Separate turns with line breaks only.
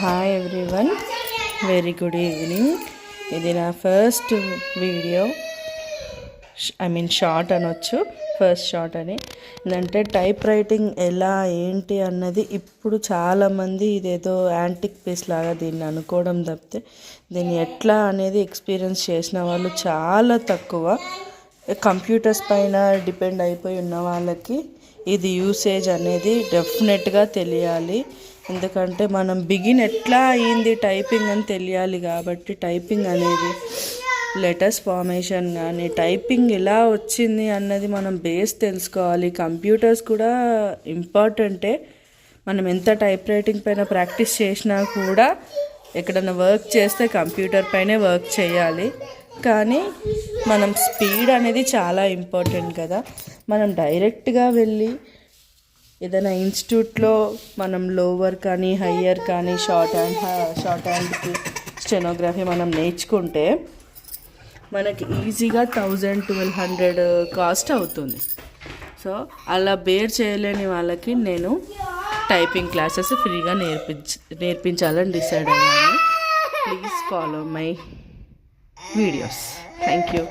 Hi everyone, very good evening. ఇది నా first video, short అనొచ్చు, ఫస్ట్ షార్ట్ అని. ఏంటంటే టైప్ రైటింగ్ ఎలా ఏంటి అన్నది ఇప్పుడు చాలామంది ఇదేదో యాంటిక్ పీస్ లాగా దీన్ని అనుకోవడం తప్పితే దీన్ని ఎట్లా అనేది ఎక్స్పీరియన్స్ చేసిన వాళ్ళు చాలా తక్కువ. కంప్యూటర్స్ పైన డిపెండ్ అయిపోయి ఉన్న వాళ్ళకి ఇది యూసేజ్ అనేది డెఫినెట్గా తెలియాలి. ఎందుకంటే మనం బిగిన్ ఎట్లా అయ్యింది టైపింగ్ అని తెలియాలి. కాబట్టి టైపింగ్ అనేది లెటర్స్ ఫార్మేషన్ కానీ టైపింగ్ ఎలా వచ్చింది అన్నది మనం బేస్ తెలుసుకోవాలి. కంప్యూటర్స్ కూడా ఇంపార్టెంటే. మనం ఎంత టైప్ రైటింగ్ పైన ప్రాక్టీస్ చేసినా కూడా ఎక్కడైనా వర్క్ చేస్తే కంప్యూటర్ పైనే వర్క్ చేయాలి. కానీ మనం స్పీడ్ అనేది చాలా ఇంపార్టెంట్ కదా. మనం డైరెక్ట్గా వెళ్ళి ఏదైనా ఇన్స్టిట్యూట్లో మనం లోవర్ కానీ హయ్యర్ కానీ షార్ట్ హ్యాండ్కి స్టెనోగ్రఫీ మనం నేర్చుకుంటే మనకి ఈజీగా 1000-1200 కాస్ట్ అవుతుంది. సో అలా బేర్ చేయలేని వాళ్ళకి నేను టైపింగ్ క్లాసెస్ ఫ్రీగా నేర్పించాలని డిసైడ్ అయ్యాను. Please follow my videos. Thank you.